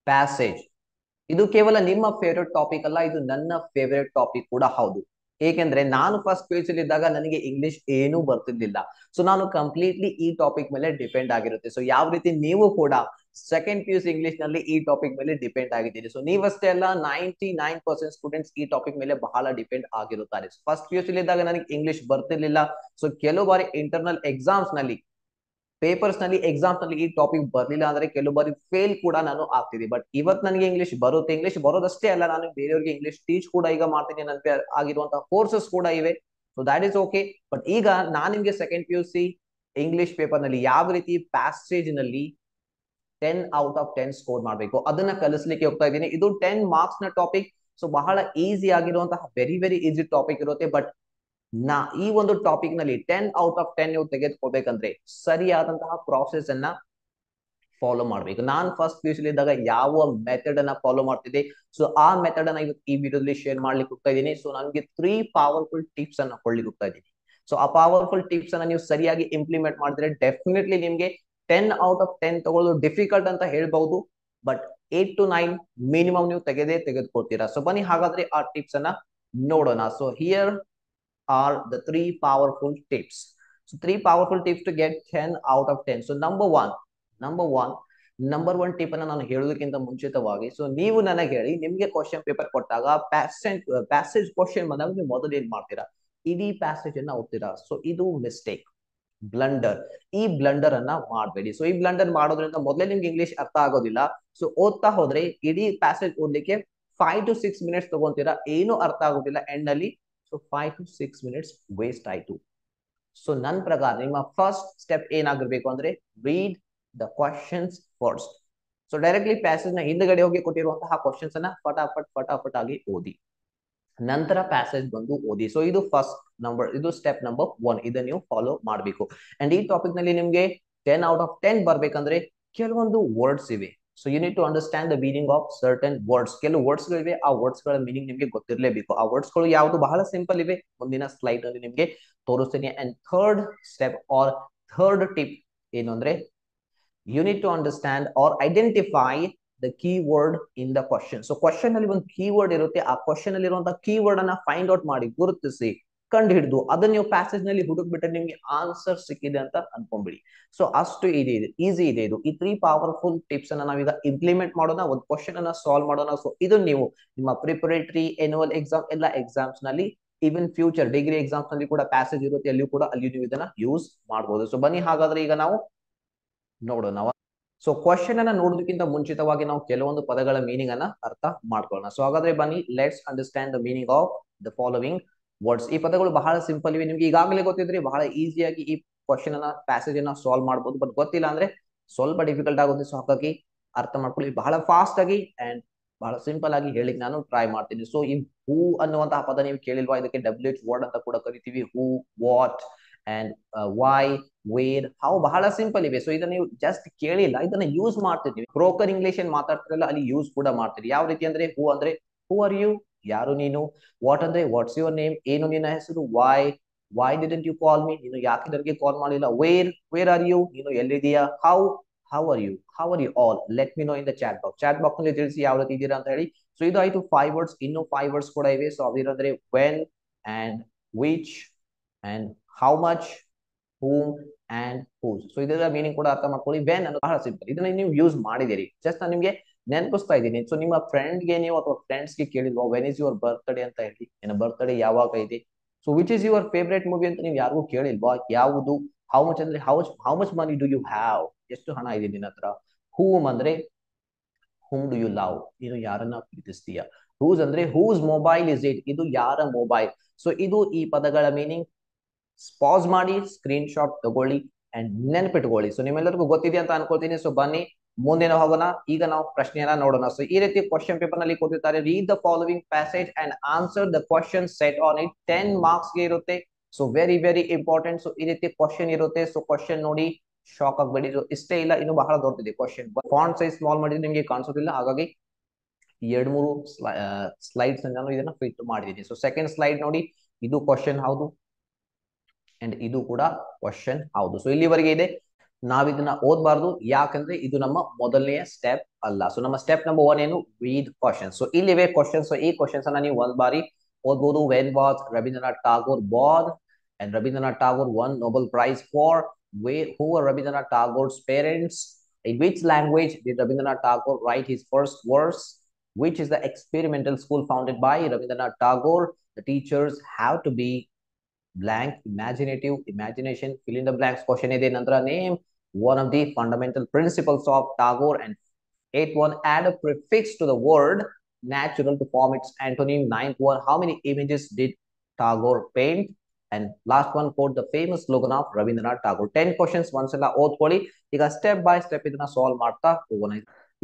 Passage. ಇದು ಕೇವಲ ನಿಮ್ಮ ಫೇವ್ರೆಟ್ ಟಾಪಿಕ್ ಅಲ್ಲ, ಇದು ನನ್ನ ಫೇವ್ರೆಟ್ ಟಾಪಿಕ್ ಕೂಡ ಹೌದು. ಏಕೆಂದ್ರೆ ನಾನು ಫಸ್ಟ್ ಪಿ ಇದ್ದಾಗ ನನಗೆ ಇಂಗ್ಲಿಷ್ ಏನೂ ಬರ್ತಿರ್ಲಿಲ್ಲ. ಸೊ ನಾನು ಕಂಪ್ಲೀಟ್ಲಿ ಈ ಟಾಪಿಕ್ ಮೇಲೆ ಡಿಪೆಂಡ್ ಆಗಿರುತ್ತೆ. ಸೊ ಯಾವ ರೀತಿ ನೀವು ಕೂಡ second P U C English ನಲ್ಲಿ ಈ ಟಾಪಿಕ್ ಮೇಲೆ ಡಿಪೆಂಡ್ ಆಗಿದ್ದೀರಿ. ಸೊ ನೀವಷ್ಟೇ ಅಲ್ಲ, 99% ಸ್ಟೂಡೆಂಟ್ಸ್ ಈ ಟಾಪಿಕ್ ಮೇಲೆ ಬಹಳ ಡಿಪೆಂಡ್ ಆಗಿರುತ್ತಾರೆ. ಫಸ್ಟ್ ಪಿ ಯು ಸಿ ಇದ್ದಾಗ ನನಗೆ ಇಂಗ್ಲಿಷ್ ಬರ್ತಿರ್ಲಿಲ್ಲ. ಸೊ ಕೆಲವು ಬಾರಿ ಇಂಟರ್ನಲ್ ಎಕ್ಸಾಮ್ಸ್ ನಲ್ಲಿ, ಪೇಪರ್ಸ್ ನಲ್ಲಿ, ಎಕ್ಸಾಮ್ಸ್ ನಲ್ಲಿ ಈ ಟಾಪಿಕ್ ಬರ್ಲಿಲ್ಲ ಅಂದ್ರೆ ಕೆಲವು ಬಾರಿ ಫೇಲ್ ಕೂಡ ನಾನು ಆಗ್ತಿದ್ದೆ. ಬಟ್ ಇವತ್ತು ನನಗೆ ಇಂಗ್ಲಿಷ್ ಬರುತ್ತೆ. ಇಂಗ್ಲಿಷ್ ಬರೋದಷ್ಟೇ ಅಲ್ಲ, ನಾನು ಬೇರೆಯವ್ರಿಗೆ ಇಂಗ್ಲಿಷ್ ಟೀಚ್ ಕೂಡ ಈಗ ಮಾಡ್ತೀನಿ. ನನಗೆ ಆಗಿರುವಂತಹ ಕೋರ್ಸಸ್ ಕೂಡ ಇವೆ. So that is okay. But ಈಗ ನಾನು ನಿಮ್ಗೆ second P U C English paper ನಲ್ಲಿ ಯಾವ ರೀತಿ ಪ್ಯಾಸೇಜ್ ನಲ್ಲಿ 10 ಔಟ್ ಆಫ್ 10 ಸ್ಕೋರ್ ಮಾಡಬೇಕು ಅದನ್ನ ಕಲಿಸ್ಲಿಕ್ಕೆ ಹೋಗ್ತಾ ಇದ್ದೀನಿ. ಇದು 10 ಮಾರ್ಕ್ಸ್ ನ ಟಾಪಿಕ್. ಸೊ ಬಹಳ ಈಸಿ ಆಗಿರುವಂತಹ ವೆರಿ ಈಸಿ ಟಾಪಿಕ್ ಇರುತ್ತೆ. ಬಟ್ ಈ ಒಂದು ಟಾಪಿಕ್ ನಲ್ಲಿ 10 ಔಟ್ ಆಫ್ 10 ನೀವು ತೆಗೆದುಕೊಳ್ಬೇಕಂದ್ರೆ ಸರಿಯಾದಂತಹ ಪ್ರಾಸೆಸ್ ಅನ್ನ ಫಾಲೋ ಮಾಡ್ಬೇಕು. ನಾನು ಫಸ್ಟ್ ಪಿ ಯು ಸಿ ಇದ್ದಾಗ ಯಾವ ಮೆಥಡ್ ಅನ್ನ ಫಾಲೋ ಮಾಡ್ತಿದ್ದೆ, ಸೊ ಆ ಮೆಥಡ್ ಅನ್ನ ಇವತ್ತು ಈ ವಿಡಿಯೋದಲ್ಲಿ ಶೇರ್ ಮಾಡ್ಲಿಕ್ಕೆ ಹೋಗ್ತಾ ಇದ್ದೀನಿ. ಸೊ ನನಗೆ 3 ಪವರ್ಫುಲ್ ಟಿಪ್ಸ್ ಅನ್ನ ಕೊಡ್ಲಿಕ್ಕೆ ಹೋಗ್ತಾ ಇದ್ದೀನಿ. ಸೊ ಆ ಪವರ್ಫುಲ್ ಟಿಪ್ಸ್ ಅನ್ನ ನೀವು ಸರಿಯಾಗಿ ಇಂಪ್ಲಿಮೆಂಟ್ ಮಾಡಿದ್ರೆ ಡೆಫಿನೆಟ್ಲಿ ನಿಮ್ಗೆ 10 ಔಟ್ ಆಫ್ 10 ತಗೊಳ್ಳೋದು ಡಿಫಿಕಲ್ಟ್ ಅಂತ ಹೇಳ್ಬಹುದು. ಬಟ್ 8 to 9 ಮಿನಿಮಮ್ ನೀವು ತೆಗೆದುಕೊಳ್ತೀರಾ. ಸೊ ಬನ್ನಿ ಹಾಗಾದ್ರೆ ಆ ಟಿಪ್ಸ್ ಅನ್ನ ನೋಡೋಣ. So here are the 3 powerful tips. So 3 powerful tips to get 10 out of 10. So number one tip ಅನ್ನ ನಾನು ಹೇಳೋದಕ್ಕಿಂತ ಮುಂಚಿತವಾಗಿ, ಸೊ ನೀವು ನನಗೆ ಹೇಳಿ, ನಿಮ್ಗೆ ಕ್ವಶನ್ ಪೇಪರ್ ಕೊಟ್ಟಾಗ ಪ್ಯಾಸೇಜ್ ಕ್ವಶನ್ ಬಂದಾಗ ನೀವು ಮೊದಲು ಏನ್ ಮಾಡ್ತೀರಾ? ಇಡೀ ಪ್ಯಾಸೇಜ್ ಅನ್ನ ಓದ್ತೀರಾ. ಸೊ ಇದು ಮಿಸ್ಟೇಕ್, ಬ್ಲಂಡರ್. ಈ ಬ್ಲಂಡರ್ ಅನ್ನ ಮಾಡಬೇಡಿ. ಸೊ ಈ ಬ್ಲಂಡರ್ ಮಾಡೋದ್ರಿಂದ ಮೊದಲೇ ನಿಮ್ಗೆ ಇಂಗ್ಲಿಷ್ ಅರ್ಥ ಆಗೋದಿಲ್ಲ. ಸೊ ಓದ್ತಾ ಹೋದ್ರೆ ಇಡೀ ಪ್ಯಾಸೇಜ್ ಓದ್ಲಿಕ್ಕೆ 5 to 6 ಮಿನಿಟ್ಸ್ ತಗೊಂತೀರಾ, ಏನು ಅರ್ಥ ಆಗೋದಿಲ್ಲ ಎಂಡ್ ನಲ್ಲಿ. ಸೊ 5 to 6 ಮಿನಿಟ್ಸ್ ವೇಸ್ಟ್ ಆಯ್ತು. ಸೊ ನನ್ನ ಪ್ರಕಾರ ನಿಮ್ಮ ಫಸ್ಟ್ ಸ್ಟೆಪ್ ಏನಾಗಿರ್ಬೇಕು ಅಂದ್ರೆ read the questions first. So directly passage ನ ಹಿಂದ್ಗಡೆ ಹೋಗಿ ಕೊಟ್ಟಿರುವಂತಹ ಕ್ವಶನ್ಸ್ ಅನ್ನ ಫಟಾಫಟ್ ಆಗಿ ಓದಿ, ನಂತರ ಪ್ಯಾಸೇಜ್ ಬಂದು ಓದಿ. ಸೊ ಇದು ಇದು ಸ್ಟೆಪ್ ನಂಬರ್ 1. ಇದನ್ನ ನೀವು ಫಾಲೋ ಮಾಡಬೇಕು. ಅಂಡ್ ಈ ಟಾಪಿಕ್ ನಲ್ಲಿ ನಿಮ್ಗೆ 10 ಔಟ್ ಆಫ್ 10 ಬರ್ಬೇಕಂದ್ರೆ ಕೆಲವೊಂದು ವರ್ಡ್ಸ್ ಇವೆ. So you need to understand the meaning of certain words. ಕೆಲವು ವರ್ಡ್ಸ್ ಗಳಿವೆ, ಆ ವರ್ಡ್ಸ್ ಗಳ ಮೀನಿಂಗ್ ನಿಮ್ಗೆ ಗೊತ್ತಿರಲೇಬೇಕು. ಆ ವರ್ಡ್ಸ್ ಗಳು ಯಾವುದು ಬಹಳ ಸಿಂಪಲ್ ಇವೆ, ಮುಂದಿನ ಸ್ಲೈಡ್ ಅಲ್ಲಿ ನಿಮ್ಗೆ ತೋರಿಸ್ತೀನಿ. ಅಂಡ್ ಥರ್ಡ್ ಟಿಪ್ ಏನು ಅಂದ್ರೆ, you need to understand or identify the keyword in the question. So question ಅಲ್ಲಿ ಒಂದು ಕೀವರ್ಡ್ ಇರುತ್ತೆ. ಆ ಕ್ವಶನ್ ಅಲ್ಲಿ ಇರುವಂತಹ ಕೀವರ್ಡ್ ಅನ್ನ ಫೈಂಡ್ ಔಟ್ ಮಾಡಿ, ಗುರುತಿಸಿ, ಕಂಡು ಹಿಡಿದು ಅದನ್ನ ನೀವು ಪ್ಯಾಸೇಜ್ ನಲ್ಲಿ ಹುಡುಕ್ಬಿಟ್ರೆ ನಿಮ್ಗೆ ಆನ್ಸರ್ ಸಿಕ್ಕಿದೆ ಅಂತ ಅನ್ಕೊಂಡ್ಬಿಡಿ. ಸೊ ಅಷ್ಟು ಈಸಿ ಇದೆ ಇದು. ಈ 3 ಪವರ್ಫುಲ್ ಟಿಪ್ಸ್ ಅನ್ನ ನಾವೀಗ ಇಂಪ್ಲಿಮೆಂಟ್ ಮಾಡೋಣ, ಒಂದು ಕ್ವಶನ್ ಅನ್ನ ಸಾಲ್ವ್ ಮಾಡೋಣ. ಸೊ ಇದು ನೀವು ನಿಮ್ಮ ಪ್ರಿಪರೇಟರಿ, ಎನ್ಯುವಲ್ ಎಕ್ಸಾಮ್, ಎಲ್ಲ ಎಕ್ಸಾಮ್ಸ್ ನಲ್ಲಿ, ಈವನ್ ಫ್ಯೂಚರ್ ಡಿಗ್ರಿ ಎಕ್ಸಾಮ್ಸ್ ನಲ್ಲಿ ಕೂಡ ಪ್ಯಾಸೇಜ್ ಇರುತ್ತೆ, ಅಲ್ಲಿ ನೀವು ಇದನ್ನ ಯೂಸ್ ಮಾಡಬಹುದು. ಸೊ ಬನ್ನಿ ಹಾಗಾದ್ರೆ ಈಗ ನಾವು ನೋಡೋಣ. ಸೊ ಕ್ವಶನ್ ಅನ್ನ ನೋಡೋದಕ್ಕಿಂತ ಮುಂಚಿತವಾಗಿ ನಾವು ಕೆಲವೊಂದು ಪದಗಳ ಮೀನಿಂಗ್ ಅನ್ನ ಅರ್ಥ ಮಾಡ್ಕೊಳ್ಳೋಣ. ಸೊ ಹಾಗಾದ್ರೆ ಬನ್ನಿ, let's understand the meaning of the following words. ಈ ಪದಗಳು ಬಹಳ ಸಿಂಪಲ್ ಇವೆ, ನಿಮ್ಗೆ ಈಗಾಗಲೇ ಗೊತ್ತಿದ್ರೆ ಬಹಳ ಈಸಿಯಾಗಿ ಈ ಕ್ವಶನ್ ಅನ್ನ, ಪ್ಯಾಸೇಜ್ ಅನ್ನ ಸಾಲ್ವ್ ಮಾಡಬಹುದು. ಬಟ್ ಗೊತ್ತಿಲ್ಲ ಅಂದ್ರೆ ಸ್ವಲ್ಪ ಡಿಫಿಕಲ್ಟ್ ಆಗುತ್ತೆ. ಸೊ ಹಾಗಾಗಿ ಅರ್ಥ ಮಾಡ್ಕೊಳ್ಳಿ, ಬಹಳ ಫಾಸ್ಟ್ ಆಗಿ ಅಂಡ್ ಬಹಳ ಸಿಂಪಲ್ ಆಗಿ ಹೇಳಿಕ್ ನಾನು ಟ್ರೈ ಮಾಡ್ತೀನಿ. ಸೊ ಈ ಹೂ ಅನ್ನುವಂತಹ ಪದ ನೀವು ಕೇಳಿಲ್ವಾ? ಇದಕ್ಕೆ WH ವರ್ಡ್ ಅಂತ ಕೂಡ ಕರಿತೀವಿ. Who, what and why, where, how, ಬಹಳ ಸಿಂಪಲ್ ಇವೆ. ಸೊ ಇದನ್ನ ನೀವು ಜಸ್ಟ್ ಕೇಳಿಲ್ಲ, ಇದನ್ನ ಯೂಸ್ ಮಾಡ್ತಿದ್ವಿ. ಬ್ರೋಕರ್ ಇಂಗ್ಲಿಷ್ ಏನ್ ಮಾತಾಡ್ತಿರಲ್ಲ ಅಲ್ಲಿ ಯೂಸ್ ಕೂಡ ಮಾಡ್ತೀರಿ. ಯಾವ ರೀತಿ ಅಂದ್ರೆ, ಹೂ ಅಂದ್ರೆ ಹೂ ಆರ್ ಯು, ಯಾರು ನೀನು. ವಾಟ್ ಅಂದ್ರೆ ವಾಟ್ಸ್ ಯುವರ್ ನೇಮ್, ಏನು ನಿನ್ನ ಹೆಸರು. Why didn't you call me, ನೀನು ಯಾಕೆ ನನಗೆ ಕಾಲ್ ಮಾಡಿಲ್ಲ. ವೇರ್ ಆರ್ ಯು, ನೀನು ಎಲ್ಲಿದೀಯಾ. How are you all, let me know in the chat box ನಲ್ಲಿ ತಿಳಿಸಿ ಯಾವ ರೀತಿ ಇದ್ದೀರಾ ಅಂತ ಹೇಳಿ. ಸೊ ಇದು ಆಯ್ತು 5 ವರ್ಡ್ಸ್. ಇನ್ನು 5 ವರ್ಡ್ಸ್ ಕೂಡ ಇವೆ. ಸೊ ಅವಿರಂದ್ರೆ when and which and how much, whom and whose. So ಇದರ ಮೀನಿಂಗ್ ಕೂಡ ಅರ್ಥ ಮಾಡ್ಕೊಳ್ಳಿ. ವೆನ್ ಅನ್ನೋದು ಬಹಳ ಸಿಂಪಲ್, ಇದನ್ನ ನೀವು ಯೂಸ್ ಮಾಡಿದಿರಿ, ಜಸ್ಟ್ ನಾನು ನಿಮ್ಗೆ ನೆನಪಿಸ್ತಾ ಇದ್ದೀನಿ. ಸೊ ನಿಮ್ಮ ಫ್ರೆಂಡ್ಗೆ ನೀವು ಅಥವಾ ಫ್ರೆಂಡ್ಸ್ಗೆ ಕೇಳಿಲ್ವಾ ವೆನ್ ಇಸ್ ಯುವರ್ ಬರ್ತ್ಡೇ ಅಂತ ಹೇಳಿ, ನಿನ್ನ ಬರ್ತ್ಡೇ ಯಾವಾಗ ಇದೆ. So which is your favourite movie ಅಂತ ನೀವು ಯಾರಿಗೂ ಕೇಳಿಲ್ವಾ, ಯಾವುದು. ಹೌ ಮಚ್ ಅಂದ್ರೆ how much money do you have, ಎಷ್ಟು ಹಣ ಇದೆ ನಿನ್ನ ಹತ್ರ. ಹೂಮ್ ಅಂದ್ರೆ whom do you love, ನೀನು ಯಾರನ್ನ ಪ್ರೀತಿಸ್ತೀಯ. ಹೂಸ್ ಅಂದ್ರೆ ಹೂಸ್ ಮೊಬೈಲ್ ಇಸ್ ಇಟ್, ಇದು ಯಾರ ಮೊಬೈಲ್. ಸೊ ಇದು ಈ ಪದಗಳ ಮೀನಿಂಗ್. ಪಾಸ್ ಮಾಡಿ, ಸ್ಕ್ರೀನ್ ಶಾಟ್ ತಗೊಳ್ಳಿ ಅಂಡ್ ನೆನಪಿಟ್ಕೊಳ್ಳಿ. ಸೊ ನಿಮ್ಮೆಲ್ಲರಿಗೂ ಗೊತ್ತಿದೆ ಅಂತ ಅನ್ಕೊಳ್ತೀನಿ. ಸೊ ಬನ್ನಿ ಮುಂದೆ ನಾವು ಹೋಗೋಣ. ಈಗ ನಾವು ಪ್ರಶ್ನೆಯನ್ನ ನೋಡೋಣ. ಸೊ ಈ ರೀತಿ ಕ್ವಶನ್ ಪೇಪರ್ ನಲ್ಲಿ ಕೊಟ್ಟಿರ್ತಾರೆ, read the following passage and answer the question set on it. 10 marks ಗೆ ಇರುತ್ತೆ. So very important. ಸೊ ಈ ರೀತಿ ಕ್ವಶನ್ ಇರುತ್ತೆ. ಸೊ ಕ್ವಶನ್ ನೋಡಿ ಶಾಕ್ ಆಗ್ಬೇಡಿ. ಸೊ ಇಷ್ಟೇ ಇಲ್ಲ, ಇನ್ನು ಬಹಳ ದೊಡ್ಡದಿದೆ ಕ್ವಶನ್. ಫಾಂಟ್ ಸೈಜ್ ಸ್ಮಾಲ್ ಮಾಡಿದ್ರೆ ನಿಮ್ಗೆ ಕಾಣಿಸೋದಿಲ್ಲ, ಹಾಗಾಗಿ 2-3 ಸ್ಲೈಡ್ಸ್ ನಾನು ಇದನ್ನ ಫಿಟ್ ಮಾಡಿದ್ದೀನಿ. ಸೊ ಸೆಕೆಂಡ್ ಸ್ಲೈಡ್ ನೋಡಿ, ಇದು ಕ್ವಶನ್ ಹೌದು ಅಂಡ್ ಇದು ಕೂಡ ಕ್ವಶನ್ ಹೌದು. ಸೊ ಇಲ್ಲಿವರೆಗೆ ಇದೆ. ನಾವಿದನ್ನ ಓದಬಾರ್ದು, ಯಾಕಂದ್ರೆ ಇದು ನಮ್ಮ ಮೊದಲನೆಯ ಸ್ಟೆಪ್ ಅಲ್ಲ. ಸೊ ನಮ್ಮ ಸ್ಟೆಪ್ ನಂಬರ್ 1 ಏನು, ರೀಡ್ ಕ್ವಶನ್ಸ್. ಸೊ ಇಲ್ಲಿವೆ ಕ್ವಶನ್ಸ್. ಈ ಕ್ವಶನ್ಸ್ ಅನ್ನ ನೀವು ಒಂದ್ ಬಾರಿ ಓದ್ಬೋದು. When was Rabindranath Tagore born? And Rabindranath Tagore won Nobel Prize for? Who were Rabindranath Tagore's parents? In which language did Rabindranath Tagore write his first verse? Which is the experimental school founded by Rabindranath Tagore? The teachers have to be blank, imaginative, imagination, fill in the blanks. Question ide ನಂತರ name one of the fundamental principles of Tagore. And eighth one, add a prefix to the word natural to form its antonym. Ninth one, how many images did Tagore paint? And last one, quote the famous slogan of Rabindranath Tagore. 10 questions ಒಂದ್ಸಲ ಓದ್ಕೊಳ್ಳಿ. ಈಗ step by step ಇದನ್ನ solve ಮಾಡ್ತಾ ಹೋಗೋಣ.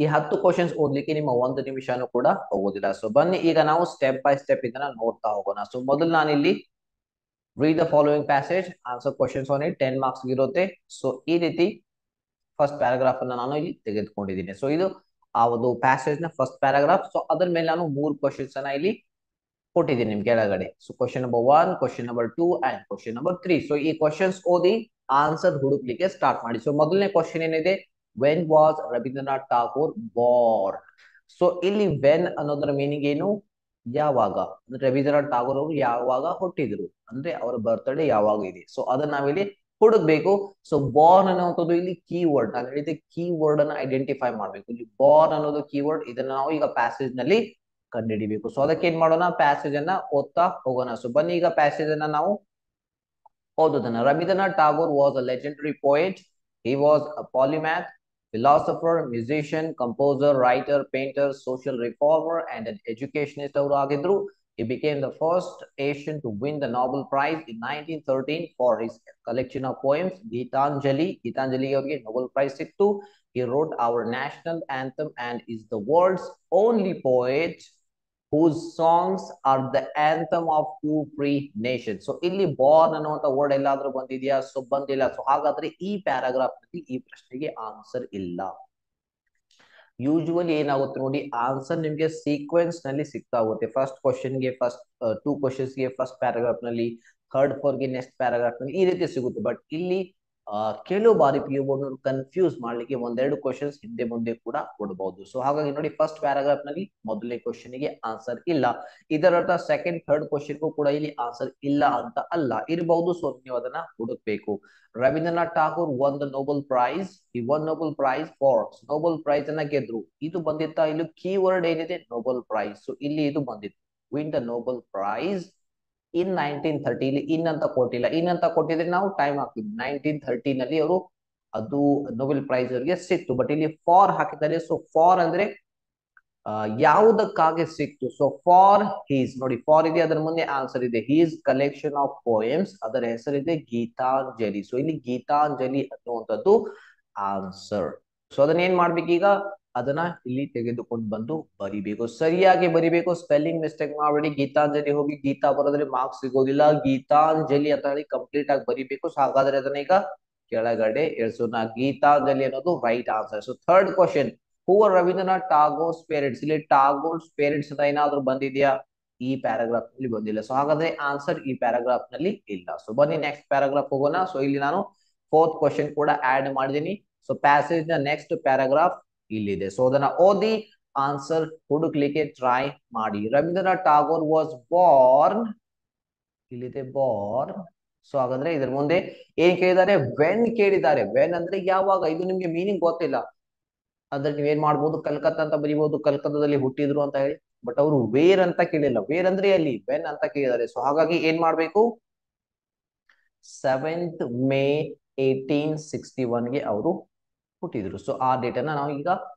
ಈ 10 questions ಓದ್ಲಿಕ್ಕೆ ನಿಮ್ಮ 1 ನಿಮಿಷನೂ ಕೂಡ ಹೋಗೋದಿಲ್ಲ. ಸೊ ಬನ್ನಿ ಈಗ ನಾವು ಸ್ಟೆಪ್ ಬೈ ಸ್ಟೆಪ್ ಇದನ್ನ ನೋಡ್ತಾ ಹೋಗೋಣ. ಸೊ ಮೊದಲು ನಾನಿಲ್ಲಿ read the following passage, answer questions on it, 10 marks ಇರುತ್ತೆ. ಸೊ ಈ ರೀತಿ ಫಸ್ಟ್ ಪ್ಯಾರಾಗ್ರಾಫ್ ಅನ್ನ ನಾನು ಇಲ್ಲಿ ತೆಗೆದುಕೊಂಡಿದ್ದೀನಿ. ಸೊ ಇದು ಆ ಒಂದು ಪ್ಯಾಸೇಜ್ ನ ಫಸ್ಟ್ ಪ್ಯಾರಾಗ್ರಾಫ್. ಸೊ ಅದ್ರ ಮೇಲೆ ನಾನು 3 ಕ್ವಶನ್ಸ್ ಅನ್ನ ಇಲ್ಲಿ ಕೊಟ್ಟಿದ್ದೀನಿ ನಿಮ್ ಕೆಳಗಡೆ. So question number 1, question number 2 and question number 3. So ಈ ಕ್ವಶನ್ಸ್ ಓದಿ ಆನ್ಸರ್ ಹುಡುಕ್ಲಿಕ್ಕೆ ಸ್ಟಾರ್ಟ್ ಮಾಡಿ. ಸೊ ಮೊದಲನೇ ಕ್ವಶನ್ ಏನಿದೆ, when was Rabindranath Tagore born? So ಇಲ್ಲಿ ವೆನ್ ಅನ್ನೋದರ ಮೀನಿಂಗ್ ಏನು, ಯಾವಾಗ. ರವೀಂದ್ರನಾಥ್ ಟಾಗೋರ್ ಅವರು ಯಾವಾಗ ಹುಟ್ಟಿದ್ರು, ಅಂದ್ರೆ ಅವರ ಬರ್ತ್ಡೇ ಯಾವಾಗ ಇದೆ. ಸೊ ಅದನ್ನ ನಾವಿಲ್ಲಿ ಹುಡುಕ್ಬೇಕು. ಸೊ ಬಾರ್ನ್ ಅನ್ನುವಂಥದ್ದು ಇಲ್ಲಿ ಕೀವರ್ಡ್. ನಾನು ಹೇಳಿದ್ದೆ ಕೀವರ್ಡ್ ಅನ್ನ ಐಡೆಂಟಿಫೈ ಮಾಡ್ಬೇಕು. ಇಲ್ಲಿ ಬಾರ್ನ್ ಅನ್ನೋದು ಕೀವರ್ಡ್. ಇದನ್ನ ನಾವು ಈಗ ಪ್ಯಾಸೇಜ್ ನಲ್ಲಿ ಕಂಡುಹಿಡಿಬೇಕು. ಸೊ ಅದಕ್ಕೆ ಏನ್ ಮಾಡೋಣ, ಪ್ಯಾಸೇಜ್ ಅನ್ನ ಓದ್ತಾ ಹೋಗೋಣ. ಸೊ ಬನ್ನಿ ಈಗ ಪ್ಯಾಸೇಜ್ ಅನ್ನ ನಾವು ಓದೋದನ್ನ. Rabindranath Tagore was a legendary poet. He was a polymath, philosopher, musician, composer, writer, painter, social reformer, and an educationist ಅವರು ಆಗಿದ್ರು. He became the first Asian to win the Nobel Prize in 1913 for his collection of poems, Gitanjali. Gitanjali ಅವರಿಗೆ Nobel Prize ಸಿಕ್ತು. He wrote our national anthem and is the world's only poet whose songs are the anthem of two free nations. So ಇಲ್ಲಿ born ಅನ್ನುವಂತ word ಎಲ್ಲಾದ್ರೂ ಬಂದಿದೆಯಾ? So ಬಂದಿಲ್ಲ. So ಹಾಗಾದ್ರೆ ಈ paragraph ನಲ್ಲಿ ಈ ಪ್ರಶ್ನೆಗೆ ಆನ್ಸರ್ ಇಲ್ಲ. ಯೂಶುವಲಿ ಏನಾಗುತ್ತೆ ನೋಡಿ, ಆನ್ಸರ್ ನಿಮ್ಗೆ ಸೀಕ್ವೆನ್ಸ್ ನಲ್ಲಿ ಸಿಗ್ತಾ ಹೋಗುತ್ತೆ. ಫಸ್ಟ್ ಕ್ವಶನ್ ಗೆ ಫಸ್ಟ್ 2 ಕ್ವಶನ್ಸ್ ಗೆ ಫಸ್ಟ್ ಪ್ಯಾರಾಗ್ರಾಫ್ ನಲ್ಲಿ, ಥರ್ಡ್ ಫೋರ್ ಗೆ ನೆಕ್ಸ್ಟ್ ಪ್ಯಾರಾಗ್ರಾಫ್ ನಲ್ಲಿ, ಈ ರೀತಿ ಸಿಗುತ್ತೆ. ಬಟ್ ಇಲ್ಲಿ ಕೆಲವು ಬಾರಿ ಪಿ ಯು ಬೋರ್ಡ್ ಕನ್ಫ್ಯೂಸ್ ಮಾಡ್ಲಿಕ್ಕೆ ಒಂದೆರಡು ಕ್ವಶನ್ಸ್ ಹಿಂದೆ ಮುಂದೆ ಕೂಡ ಕೊಡಬಹುದು. ಸೊ ಹಾಗಾಗಿ ನೋಡಿ, ಫಸ್ಟ್ ಪ್ಯಾರಾಗ್ರಾಫ್ ನಲ್ಲಿ ಮೊದಲನೇ ಕ್ವಶನ್ ಗೆ ಆನ್ಸರ್ ಇಲ್ಲ. ಇದರರ್ಥ ಸೆಕೆಂಡ್ ಥರ್ಡ್ ಕ್ವಶನ್ಗೂ ಕೂಡ ಇಲ್ಲಿ ಆನ್ಸರ್ ಇಲ್ಲ ಅಂತ ಅಲ್ಲ, ಇರಬಹುದು. ಸೊ ನೀವು ಅದನ್ನ ಹುಡುಕ್ಬೇಕು. Ravindranath Tagore won the Nobel Prize. He won Nobel Prize for. Nobel Prize ಅನ್ನ ಗೆದ್ರು. ಇದು ಬಂದಿತ್ತಾ? ಇಲ್ಲಿ ಕೀವರ್ಡ್ ಏನಿದೆ, Nobel Prize. ಸೊ ಇಲ್ಲಿ ಇದು ಬಂದಿತ್ತು, win the Nobel Prize in 1930. ಇಲ್ಲಿ ಇನ್ ಅಂತ ಕೊಟ್ಟಿಲ್ಲ. ಇನ್ ಅಂತ ಕೊಟ್ಟಿದ್ರೆ ನಾವು ಟೈಮ್ ಹಾಕ್ತಿದ್ವಿ. 1930 ನಲ್ಲಿ ಅವರು ಅದು ನೊಬೆಲ್ ಪ್ರೈಸ್ ಅವರಿಗೆ ಸಿಕ್ತು. ಬಟ್ ಇಲ್ಲಿ ಫಾರ್ ಹಾಕಿದ್ದಾರೆ. ಸೊ ಫಾರ್ ಅಂದ್ರೆ ಯಾವುದಕ್ಕಾಗಿ ಸಿಕ್ತು. ಸೊ ಫಾರ್ ಹೀಸ್, ನೋಡಿ ಫಾರ್ ಇದೆ, ಅದರ ಮುಂದೆ ಆನ್ಸರ್ ಇದೆ. ಹೀಸ್ ಕಲೆಕ್ಷನ್ ಆಫ್ ಪೋಯಮ್ಸ್, ಅದರ ಹೆಸರಿದೆ ಗೀತಾಂಜಲಿ. ಸೊ ಇಲ್ಲಿ ಗೀತಾಂಜಲಿ ಅನ್ನುವಂಥದ್ದು ಆನ್ಸರ್. ಸೊ ಅದನ್ನ ಏನ್ ಮಾಡ್ಬೇಕೀಗ, ಅದನ್ನ ಇಲ್ಲಿ ತೆಗೆದುಕೊಂಡು ಬಂದು ಬರಿಬೇಕು. ಸರಿಯಾಗಿ ಬರಿಬೇಕು, ಸ್ಪೆಲ್ಲಿಂಗ್ ಮಿಸ್ಟೇಕ್ ಮಾಡಬೇಡಿ. ಗೀತಾಂಜಲಿ ಹೋಗಿ ಗೀತಾ ಬರೋದ್ರೆ ಮಾರ್ಕ್ಸ್ ಸಿಗೋದಿಲ್ಲ. ಗೀತಾಂಜಲಿ ಅಂತ ಹೇಳಿ ಕಂಪ್ಲೀಟ್ ಆಗಿ ಬರಿಬೇಕು. ಸೊ ಹಾಗಾದ್ರೆ ಅದನ್ನ ಈಗ ಕೆಳಗಡೆ ಇಳಿಸೋಣ. ಗೀತಾಂಜಲಿ ಅನ್ನೋದು right answer. So third question, who are Rabindranath Tagore's parents? ಇಲ್ಲಿ ಟಾಗೋರ್ಸ್ ಪೇರೆಂಟ್ಸ್ ಅಂತ ಏನಾದ್ರು ಬಂದಿದ್ಯಾ? ಈ ಪ್ಯಾರಾಗ್ರಾಫ್ ನಲ್ಲಿ ಬಂದಿಲ್ಲ. ಸೊ ಹಾಗಾದ್ರೆ ಆನ್ಸರ್ ಈ ಪ್ಯಾರಾಗ್ರಾಫ್ ನಲ್ಲಿ ಇಲ್ಲ. ಸೊ ಬನ್ನಿ ನೆಕ್ಸ್ಟ್ ಪ್ಯಾರಾಗ್ರಾಫ್ ಹೋಗೋಣ. ಸೊ ಇಲ್ಲಿ ನಾನು ಫೋರ್ತ್ ಕ್ವಶನ್ ಕೂಡ ಆಡ್ ಮಾಡಿದೀನಿ. ಸೊ ಪ್ಯಾಸೇಜ್ ನ ನೆಕ್ಸ್ಟ್ ಪ್ಯಾರಾಗ್ರಾಫ್ ಇಲ್ಲಿದೆ. ಸೊ ಅದನ್ನ ಓದಿ ಆನ್ಸರ್ ಹುಡುಕ್ಲಿಕ್ಕೆ ಟ್ರೈ ಮಾಡಿ. ರವೀಂದ್ರನಾಥ್ ಟಾಗೋರ್ ವಾಸ್ ಬಾರ್ನ್, ಇಲ್ಲಿದೆ ಬಾರ್ನ್. ಸೊ ಹಾಗಾದ್ರೆ ಇದ್ರ ಮುಂದೆ ಏನ್ ಕೇಳಿದ್ದಾರೆ, ವೆನ್ ಕೇಳಿದ್ದಾರೆ. ವೆನ್ ಅಂದ್ರೆ ಯಾವಾಗ. ಇದು ನಿಮ್ಗೆ ಮೀನಿಂಗ್ ಗೊತ್ತಿಲ್ಲ ಅಂದ್ರೆ ನೀವೇನ್ ಮಾಡ್ಬೋದು, ಕಲ್ಕತ್ತಾ ಅಂತ ಬರೀಬಹುದು, ಕಲ್ಕತ್ತಾದಲ್ಲಿ ಹುಟ್ಟಿದ್ರು ಅಂತ ಹೇಳಿ. ಬಟ್ ಅವರು ವೇರ್ ಅಂತ ಕೇಳಿಲ್ಲ. ವೇರ್ ಅಂದ್ರೆ ಎಲ್ಲಿ, ವೆನ್ ಅಂತ ಕೇಳಿದ್ದಾರೆ. ಸೊ ಹಾಗಾಗಿ ಏನ್ ಮಾಡ್ಬೇಕು, 7th May 1861 ಗೆ ಅವರು ಹುಟ್ಟಿದ್ರು. ಸೊ ಆ ಡೇಟ್ ಅನ್ನ ನಾವು ಈಗ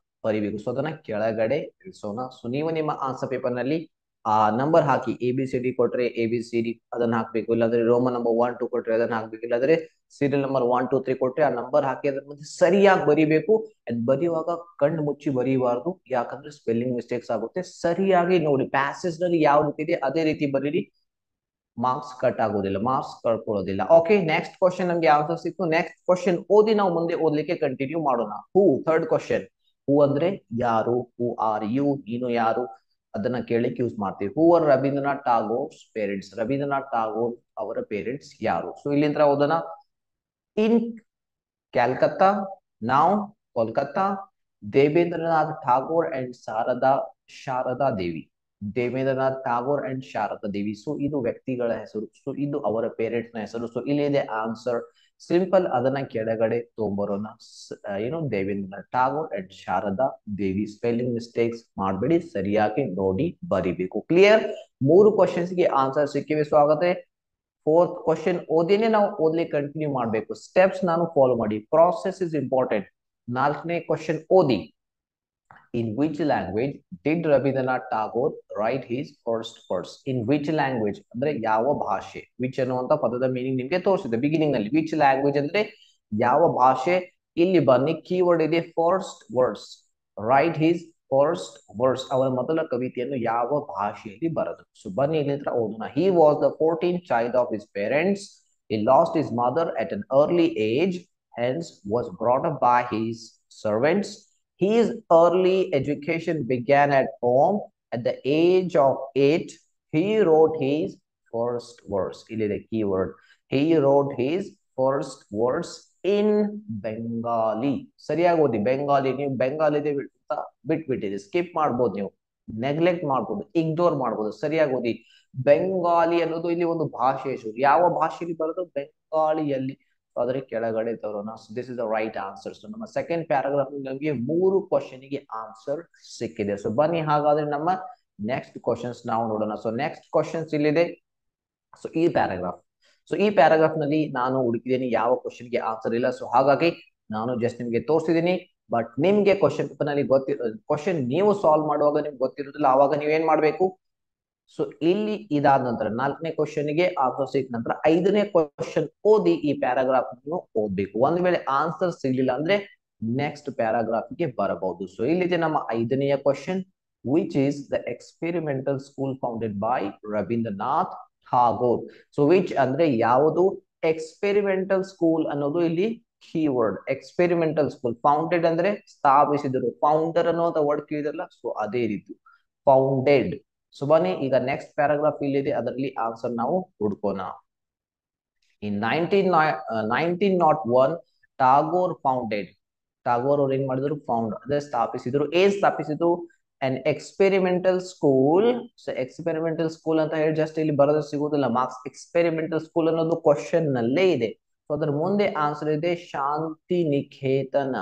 ಬರಿಬೇಕು. ಸೊ ಅದನ್ನ ಕೆಳಗಡೆ ಇಳಿಸೋಣ. ಸೊ ನೀವು ನಿಮ್ಮ ಆನ್ಸರ್ ಪೇಪರ್ ನಲ್ಲಿ ಆ ನಂಬರ್ ಹಾಕಿ, ABCD ಕೊಟ್ರೆ ABCD ಅದನ್ನ ಹಾಕ್ಬೇಕು, ಇಲ್ಲಾಂದ್ರೆ ರೋಮನ್ ನಂಬರ್ 1 2 ಕೊಟ್ರೆ ಅದನ್ನ ಹಾಕ್ಬೇಕು, ಇಲ್ಲಾಂದ್ರೆ ಸೀರಿಯಲ್ ನಂಬರ್ 1 2 3 ಕೊಟ್ರೆ ಆ ನಂಬರ್ ಹಾಕಿ ಅದ್ರ ಮುಂದೆ ಸರಿಯಾಗಿ ಬರಿಬೇಕು. ಅದ್ ಬರೆಯುವಾಗ ಕಣ್ಣು ಮುಚ್ಚಿ ಬರೀಬಾರ್ದು, ಯಾಕಂದ್ರೆ ಸ್ಪೆಲ್ಲಿಂಗ್ ಮಿಸ್ಟೇಕ್ಸ್ ಆಗುತ್ತೆ. ಸರಿಯಾಗಿ ನೋಡಿ, ಪ್ಯಾಸೇಜ್ ನಲ್ಲಿ ಯಾವ ರೀತಿ ಇದೆ ಅದೇ ರೀತಿ ಬರೀರಿ. ಮಾರ್ಕ್ಸ್ ಕಟ್ ಆಗೋದಿಲ್ಲ, ಮಾರ್ಕ್ಸ್ ಕಳ್ಕೊಳ್ಳೋದಿಲ್ಲ. ಓಕೆ, ನೆಕ್ಸ್ಟ್ ಕ್ವಶನ್ ನಮ್ಗೆ ಆನ್ಸರ್ ಸಿಕ್ತು. ನೆಕ್ಸ್ಟ್ ಕ್ವಶನ್ ಓದಿ ನಾವು ಮುಂದೆ ಓದ್ಲಿಕ್ಕೆ ಕಂಟಿನ್ಯೂ ಮಾಡೋಣ. ಹೂ, ಥರ್ಡ್ ಕ್ವಶನ್. ಹೂ ಅಂದ್ರೆ ಯಾರು, ಹೂ ಆರ್ ಯು, ನೀನು ಯಾರು, ಅದನ್ನ ಕೇಳಿಕ್ ಯೂಸ್ ಮಾಡ್ತೀವಿ. Who are Rabindranath Tagore's parents? Rabindranath Tagore ಅವರ ಪೇರೆಂಟ್ಸ್ ಯಾರು? ಸೊ ಇಲ್ಲಿಂದ ಓದೋಣ. ಇನ್ Calcutta, now Kolkata, Devendranath Tagore and Sharada Devi. Devendranath Tagore and Sharada Devi. So ಇದು ವ್ಯಕ್ತಿಗಳ ಹೆಸರು. ಸೊ ಇದು ಅವರ ಪೇರೆಂಟ್ಸ್ ನ ಹೆಸರು. ಸೊ ಇಲ್ಲಿದೆ ಆನ್ಸರ್. ಸಿಂಪಲ್ ಅದನ್ನ ಕೆಳಗಡೆ ತೊಗೊಂಬರೋಣ. Debendranath Tagore and Sarada Devi. Spelling mistakes ಮಾಡಬೇಡಿ, ಸರಿಯಾಗಿ ನೋಡಿ ಬರಿಬೇಕು. ಕ್ಲಿಯರ್? 3 ಕ್ವಶನ್ಸ್ ಗೆ ಆನ್ಸರ್ ಸಿಕ್ಕಿವೆ. ಸೊ ಹಾಗಾದ್ರೆ 4th ಕ್ವಶನ್ ಓದಿನೇ ನಾವು ಓದ್ಲಿಕ್ಕೆ ಕಂಟಿನ್ಯೂ ಮಾಡಬೇಕು. ಸ್ಟೆಪ್ಸ್ ನಾನು ಫಾಲೋ ಮಾಡಿ. Process is important. 4ನೇ ಕ್ವಶನ್ ಓದಿ. In which language did Rabindranath Tagore write his first verse? In which language ಅಂದ್ರೆ ಯಾವ ಭಾಷೆ. which ಅನ್ನುವಂತ ಪದದ ಮೀನಿಂಗ್ ನಿಮಗೆ ತೋರಿಸಿದೆ ಬಿಗಿನಿಂಗ್ ನಲ್ಲಿ. which language ಅಂದ್ರೆ ಯಾವ ಭಾಷೆ. ಇಲ್ಲಿ ಬನ್ನಿ, ಕೀವರ್ಡ್ ಇದೆ first words. write his first verse. ಅವರ ಮೊದಲ ಕವಿತೆಯನ್ನು ಯಾವ ಭಾಷೆಯಲ್ಲಿ ಬರೆದರು. ಸೊ ಬನ್ನಿ ಇಲ್ಲಿ ಹತ್ರ ಓದೋಣ. He was the 14th child of his parents. He lost his mother at an early age, hence was brought up by his servants. His early education began at home. At the age of 8, he wrote his first verse. ಇಲ್ಲಿ the keyword. He wrote his first verse in Bengali. ಸರಿಯಾಗಿ ಓದಿ. ಬೆಂಗಾಲಿ. ನೀವು Bengali ಬಿಟ್ಬಿಟ್ಟಿದೆ, skip ಮಾಡ್ಬೋದು, ನೀವು neglect ಮಾಡ್ಬೋದು, ignore ಮಾಡ್ಬೋದು. ಸರಿಯಾಗಿ ಓದಿ. ಬೆಂಗಾಲಿ ಅನ್ನೋದು ಇಲ್ಲಿ ಒಂದು ಭಾಷೆ ಹೆಸರು. ಯಾವ ಭಾಷೆಯಲ್ಲಿ ಬರೋದು? ಬೆಂಗಾಳಿಯಲ್ಲಿ. ಅದರ ಕೆಳಗಡೆ ತರೋಣ. This is the right answer. So ನಮ್ಮ ಸೆಕೆಂಡ್ ಪ್ಯಾರಾಗ್ರಾಫ್ ನಮಗೆ 3 ಕ್ವಶನ್ ಗೆ ಆನ್ಸರ್ ಸಿಕ್ಕಿದೆ. ಸೊ ಬನ್ನಿ ಹಾಗಾದ್ರೆ ನಮ್ಮ ನೆಕ್ಸ್ಟ್ ಕ್ವಶನ್ಸ್ ನಾವು ನೋಡೋಣ. ಸೊ ನೆಕ್ಸ್ಟ್ ಕ್ವಶನ್ಸ್ ಇಲ್ಲಿದೆ. ಸೊ ಈ ಪ್ಯಾರಾಗ್ರಾಫ್ ನಲ್ಲಿ ನಾನು ಹುಡುಕಿದ್ದೀನಿ, ಯಾವ ಕ್ವಶನ್ ಗೆ ಆನ್ಸರ್ ಇಲ್ಲ. ಸೊ ಹಾಗಾಗಿ ನಾನು ಜಸ್ಟ್ ನಿಮ್ಗೆ ತೋರಿಸಿದೀನಿ. ಬಟ್ ನಿಮ್ಗೆ ಕ್ವಶನ್ ಪೇಪರ್ ನಲ್ಲಿ ಕ್ವಶನ್ ನೀವು ಸಾಲ್ವ್ ಮಾಡುವಾಗ ನಿಮ್ಗೆ ಗೊತ್ತಿರುತ್ತಿಲ್ಲ, ಆವಾಗ ನೀವೇನ್ ಮಾಡ್ಬೇಕು? ಸೊ ಇಲ್ಲಿ ಇದಾದ ನಂತರ 4ನೇ ಕ್ವಶನ್ ಗೆ ಆನ್ಸರ್ ಸಿಕ್ಕ ನಂತರ 5ನೇ ಕ್ವಶನ್ ಓದಿ ಈ ಪ್ಯಾರಾಗ್ರಾಫ್ ಓದ್ಬೇಕು. ಒಂದ್ ವೇಳೆ ಆನ್ಸರ್ ಸಿಗ್ಲಿಲ್ಲ ಅಂದ್ರೆ ನೆಕ್ಸ್ಟ್ ಪ್ಯಾರಾಗ್ರಾಫ್ ಗೆ ಬರಬಹುದು. ಸೊ ಇಲ್ಲಿದೆ ನಮ್ಮ 5ನೆಯ question. Which is the experimental school founded by Rabindranath Tagore. So which ಅಂದ್ರೆ ಯಾವುದು? ಎಕ್ಸ್ಪೆರಿಮೆಂಟಲ್ ಸ್ಕೂಲ್ ಅನ್ನೋದು ಇಲ್ಲಿ ಕೀವರ್ಡ್. Experimental school. ಫೌಂಡೆಡ್ ಅಂದ್ರೆ ಸ್ಥಾಪಿಸಿದರು. ಫೌಂಡರ್ ಅನ್ನೋಂಥ ವರ್ಡ್ ಕೇಳಿದ್ರಲ್ಲ, ಸೊ ಅದೇ ರೀತಿ ಫೌಂಡೆಡ್. ಸೊ ಬನ್ನಿ ಈಗ ನೆಕ್ಸ್ಟ್ ಪ್ಯಾರಾಗ್ರಾಫ್ ಇಲ್ಲಿದೆ, ಅದರಲ್ಲಿ ಆನ್ಸರ್ ನಾವು ಹುಡ್ಕೋಣ. ಇನ್ 1901 ಟಾಗೋರ್ ಫೌಂಡೆಡ್. ಟಾಗೋರ್ ಅವ್ರು ಏನ್ ಮಾಡಿದ್ರು? ಫೌಂಡ್ ಅಂದ್ರೆ ಸ್ಥಾಪಿಸಿದ್ರು. ಏನ್ ಸ್ಥಾಪಿಸಿದ್ರು? an experimental school. So experimental school ಅಂತ ಹೇಳಿ ಜಸ್ಟ್ ಇಲ್ಲಿ ಬರೋದು ಸಿಗುವುದಿಲ್ಲ ಮಾರ್ಕ್ಸ್. ಎಕ್ಸ್ಪೆರಿಮೆಂಟಲ್ ಸ್ಕೂಲ್ ಅನ್ನೋದು ಕ್ವಶನ್ ನಲ್ಲೇ ಇದೆ. ಸೊ ಅದ್ರ ಮುಂದೆ ಆನ್ಸರ್ ಇದೆ ಶಾಂತಿ ನಿಕೇತನ.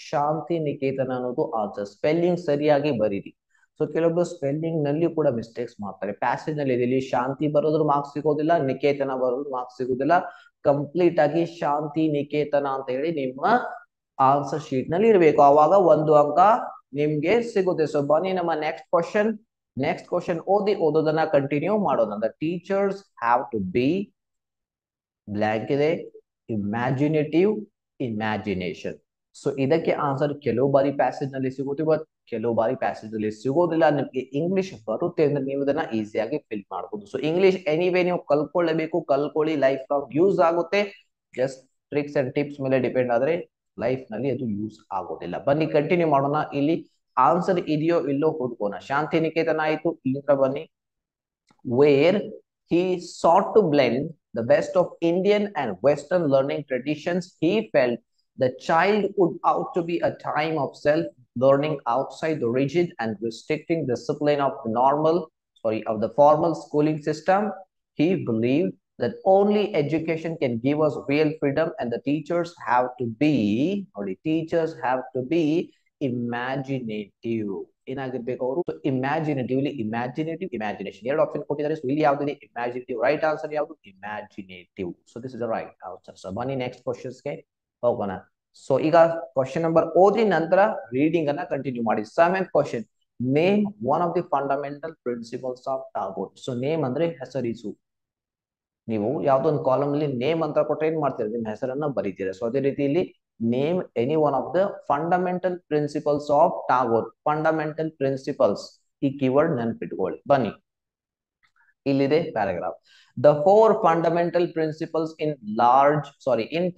ಶಾಂತಿ ನಿಕೇತನ ಅನ್ನೋದು ಆನ್ಸರ್. ಸ್ಪೆಲ್ಲಿಂಗ್ ಸರಿಯಾಗಿ ಬರೀರಿ. ಸೊ ಕೆಲವೊಬ್ರು ಸ್ಪೆಲ್ಲಿಂಗ್ ನಲ್ಲಿ ಕೂಡ ಮಿಸ್ಟೇಕ್ಸ್ ಮಾಡ್ತಾರೆ. ಪ್ಯಾಸೇಜ್ ನಲ್ಲಿ ಇದೆ, ಇಲ್ಲಿ ಶಾಂತಿ ಬರೋದ್ರ ಮಾರ್ಕ್ಸ್ ಸಿಗೋದಿಲ್ಲ, ನಿಕೇತನ ಬರೋದ್ರ ಮಾರ್ಕ್ಸ್ ಸಿಗೋದಿಲ್ಲ. ಕಂಪ್ಲೀಟ್ ಆಗಿ ಶಾಂತಿ ನಿಕೇತನ ಅಂತ ಹೇಳಿ ನಿಮ್ಮ ಆನ್ಸರ್ ಶೀಟ್ ನಲ್ಲಿ ಇರಬೇಕು, ಅವಾಗ 1 ಅಂಕ ನಿಮ್ಗೆ ಸಿಗುತ್ತೆ. ಸೊ ಬನ್ನಿ ನಮ್ಮ ನೆಕ್ಸ್ಟ್ ಕ್ವಶನ್ ಓದೋದನ್ನ ಕಂಟಿನ್ಯೂ ಮಾಡೋಣ. The teachers have to be blank ಇದೆ, ಇಮ್ಯಾಜಿನೇಟಿವ್, ಇಮ್ಯಾಜಿನೇಷನ್. ಸೊ ಇದಕ್ಕೆ ಆನ್ಸರ್ ಕೆಲವು ಬಾರಿ ಪ್ಯಾಸೇಜ್ ನಲ್ಲಿ ಸಿಗುತ್ತೆ, ಬಟ್ ಕೆಲವು ಬಾರಿ ಪ್ಯಾಸೇಜ್ ನಲ್ಲಿ ಸಿಗೋದಿಲ್ಲ. ನಿಮ್ಗೆ ಇಂಗ್ಲಿಷ್ ಬರುತ್ತೆ ಅಂದ್ರೆ ನೀವು ಇದನ್ನ ಈಸಿಯಾಗಿ ಫಿಲ್ ಮಾಡಬಹುದು. ಸೊ ಇಂಗ್ಲಿಷ್ ಎನಿವೇ ನೀವು ಕಲ್ಕೊಳ್ಳಿ, ಲೈಫ್ ಲಾಂಗ್ ಯೂಸ್ ಆಗುತ್ತೆ. ಜಸ್ಟ್ ಟ್ರಿಕ್ಸ್ ಅಂಡ್ ಟಿಪ್ಸ್ ಮೇಲೆ ಡಿಪೆಂಡ್ ಆದ್ರೆ ಲೈಫ್ ನಲ್ಲಿ ಅದು ಯೂಸ್ ಆಗೋದಿಲ್ಲ. ಬನ್ನಿ ಕಂಟಿನ್ಯೂ ಮಾಡೋಣ. ಇಲ್ಲಿ ಆನ್ಸರ್ ಇದೆಯೋ ಇಲ್ಲೋ ಹುಡ್ಕೋಣ. ಶಾಂತಿ ನಿಕೇತನ ಆಯ್ತು, ಇಲ್ಲಿಂದ ಬನ್ನಿ. Where he sought to blend the best of Indian and Western learning traditions, he felt the child would out to be a time of self-learning outside the rigid and restricting discipline of the formal schooling system. He believed that only education can give us real freedom, and the teachers have to be imaginative. ಏನಾಗಿರ್ಬೇಕು ಅವರು? Imaginative. Imagination 2 option ಕೊಟ್ಟಿದ್ದಾರೆ. So ಇಲ್ಲಿ ಯಾವ್ದಿದೆ? Imaginative. Right answer ಯಾವುದು? Imaginative. So this is the right answer. So ಬನ್ನಿ next questions ಗೆ ಹೋಗೋಣ. So ಈಗ question number ಓದಿ ನಂತರ ರೀಡಿಂಗ್ ಅನ್ನ ಕಂಟಿನ್ಯೂ ಮಾಡಿ. 7th question. Name one of the fundamental principles of Tagore. So name ಅಂದ್ರೆ ಹೆಸರಿಸು. ನೀವು ಯಾವ್ದೊಂದು ಕಾಲಮ್ ಅಲ್ಲಿ ನೇಮ್ ಅಂತ ಕೊಟ್ಟರೆ ಏನ್ ಮಾಡ್ತೀರಾ? ನಿಮ್ಮ ಹೆಸರನ್ನ ಬರೀತೀರಾ. ಸೊ ಅದೇ ರೀತಿ ಇಲ್ಲಿ name any one of the fundamental principles of Tagore. Fundamental principles ಈ ಕೀವರ್ಡ್ ನೆನಪಿಟ್ಕೊಳ್ಳಿ. ಬನ್ನಿ ಇಲ್ಲಿದೆ paragraph. The 4 fundamental principles in